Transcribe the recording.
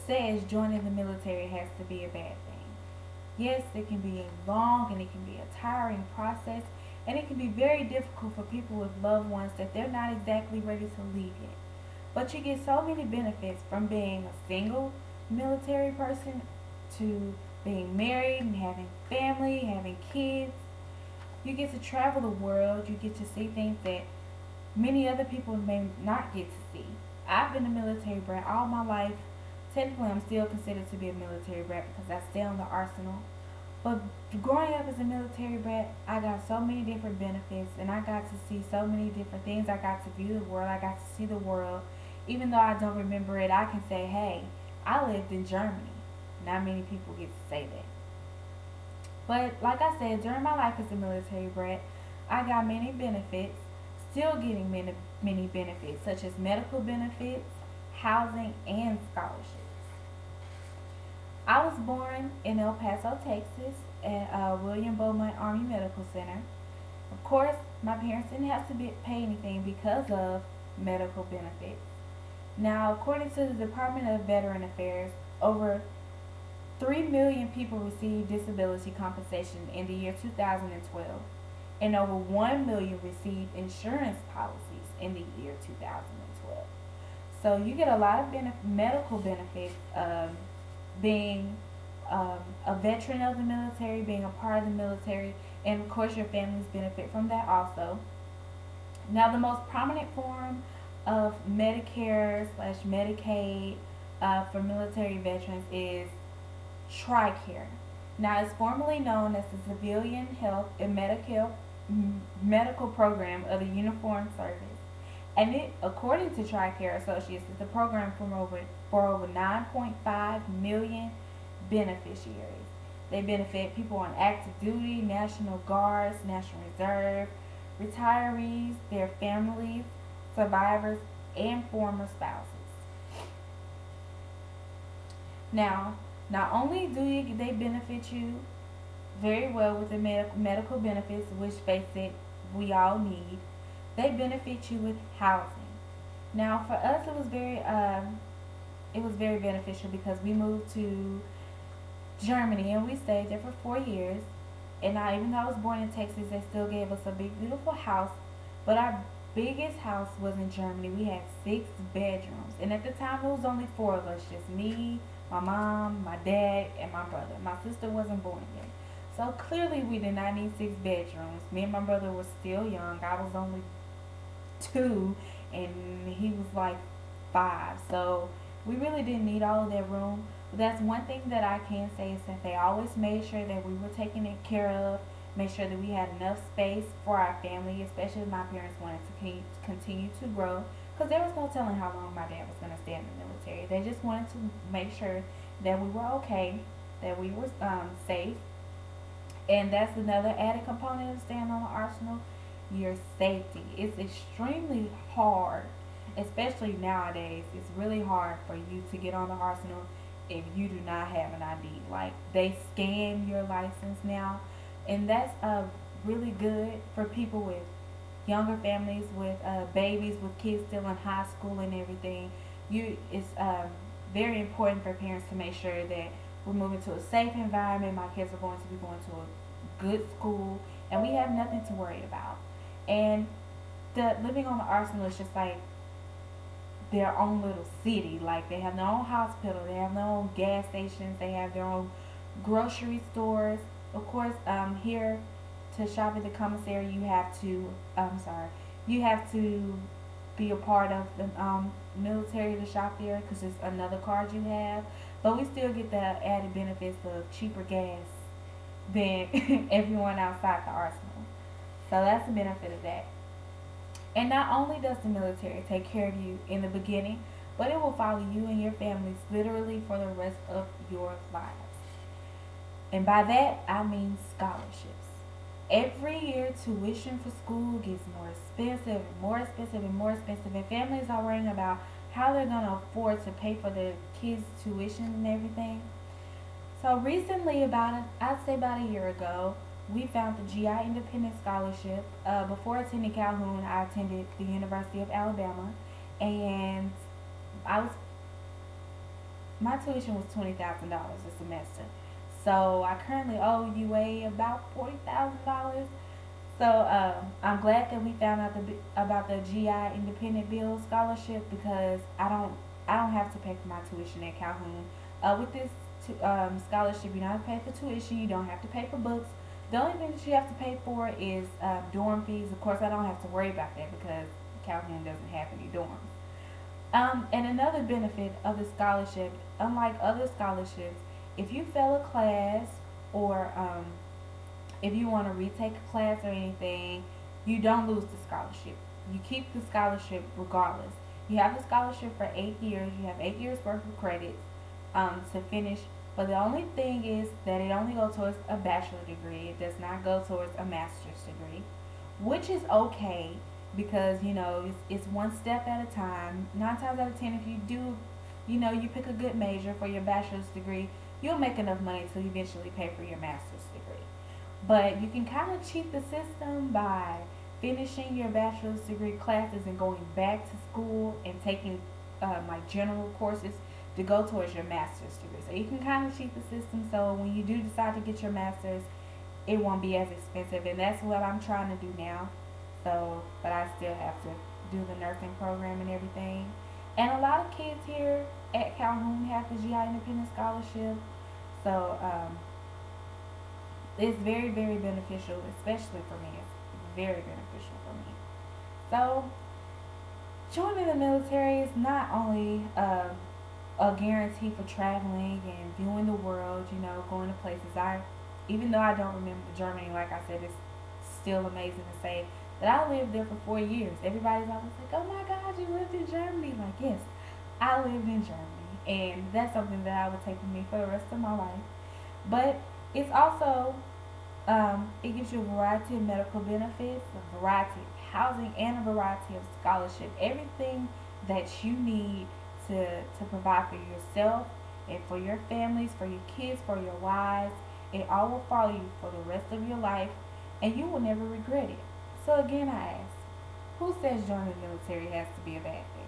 says joining the military has to be a bad thing. Yes, it can be long and it can be a tiring process, and it can be very difficult for people with loved ones that they're not exactly ready to leave yet. But you get so many benefits from being a single military person to being married and having family, having kids. You get to travel the world, you get to see things that many other people may not get to see. I've been a military brat all my life. Technically, I'm still considered to be a military brat because I stay on the arsenal. But growing up as a military brat, I got so many different benefits and I got to see so many different things. I got to view the world, I got to see the world. Even though I don't remember it, I can say, hey, I lived in Germany. Not many people get to say that. But like I said, during my life as a military brat, I got many benefits, still getting many benefits, such as medical benefits, housing, and scholarships. I was born in El Paso, Texas, at William Beaumont Army Medical Center. Of course, my parents didn't have to pay anything because of medical benefits. Now, according to the Department of Veteran Affairs, over 3 million people received disability compensation in the year 2012, and over 1 million received insurance policies in the year 2012. So you get a lot of medical benefits being a veteran of the military, being a part of the military, and of course your families benefit from that also. Now, the most prominent form of Medicare slash Medicaid for military veterans is TRICARE. Now, it's formerly known as the Civilian Health and Medical Program of the Uniformed Service, and it, according to TRICARE Associates, is a program for over 9.5 million beneficiaries. They benefit people on active duty, National Guards, National Reserve, retirees, their families, survivors, and former spouses. Now, not only they benefit you very well with the medical benefits, which face it, we all need, they benefit you with housing. Now, for us, it was very beneficial because we moved to Germany and we stayed there for 4 years. And now, even though I was born in Texas, they still gave us a big, beautiful house. But our biggest house was in Germany. We had 6 bedrooms, and at the time, it was only 4 of us, just me, my mom, my dad, and my brother. My sister wasn't born yet. So clearly we did not need 6 bedrooms. Me and my brother were still young. I was only 2 and he was like 5. So we really didn't need all of that room. But that's one thing that I can say is that they always made sure that we were taken care of, made sure that we had enough space for our family, especially if my parents wanted to continue to grow. Because there was no telling how long my dad was going to stay in the military. They just wanted to make sure that we were okay, that we were safe. And that's another added component of staying on the arsenal, your safety. It's extremely hard, especially nowadays. It's really hard for you to get on the arsenal if you do not have an ID. Like, they scan your license now, and that's really good for people with younger families, with babies, with kids still in high school and everything. It's very important for parents to make sure that we're moving to a safe environment. My kids are going to be going to a good school, and we have nothing to worry about. And the living on the arsenal is just like their own little city. Like, they have their own hospital, they have their own gas stations, they have their own grocery stores. Of course, here to shop at the commissary, you have to be a part of the military to shop there because it's another card you have. But we still get the added benefits of cheaper gas than everyone outside the arsenal. So that's the benefit of that. And not only does the military take care of you in the beginning, but it will follow you and your families literally for the rest of your lives. And by that, I mean scholarships. Every year, tuition for school gets more expensive and more expensive and more expensive, and families are worrying about how they're going to afford to pay for their kids' tuition and everything. So recently, I'd say about a year ago, we found the GI Independent Scholarship. Before attending Calhoun, I attended the University of Alabama, and I was my tuition was $20,000 a semester. So I currently owe UA about $40,000. So I'm glad that we found out about the GI Independent Bill Scholarship because I don't have to pay for my tuition at Calhoun. With this scholarship, you don't have to pay for tuition. You don't have to pay for books. The only thing that you have to pay for is dorm fees. Of course, I don't have to worry about that because Calhoun doesn't have any dorms. And another benefit of the scholarship, unlike other scholarships, if you fail a class or if you want to retake a class or anything, you don't lose the scholarship. You keep the scholarship regardless. You have the scholarship for 8 years. You have 8 years worth of credits to finish. But the only thing is that it only goes towards a bachelor degree. It does not go towards a master's degree, which is okay because it's one step at a time. 9 times out of 10, if you do, you pick a good major for your bachelor's degree, you'll make enough money to eventually pay for your master's degree. But you can kind of cheat the system by finishing your bachelor's degree classes and going back to school and taking like general courses to go towards your master's degree. So you can kind of cheat the system. So when you do decide to get your master's, it won't be as expensive, and that's what I'm trying to do now. So, but I still have to do the nursing program and everything. And a lot of kids here at Calhoun have the GI Independent Scholarship. So it's very, very beneficial, especially for me. It's very beneficial for me. So joining the military is not only a guarantee for traveling and viewing the world, going to places. Even though I don't remember Germany, like I said, it's still amazing to say that I lived there for 4 years. Everybody's always like, "Oh my God, you lived in Germany!" Like, yes, I lived in Germany, and that's something that I would take with me for the rest of my life. But it's also it gives you a variety of medical benefits, a variety of housing, and a variety of scholarship. Everything that you need to provide for yourself and for your families, for your kids, for your wives. It all will follow you for the rest of your life, and you will never regret it. So again, I ask, who says joining the military has to be a bad thing?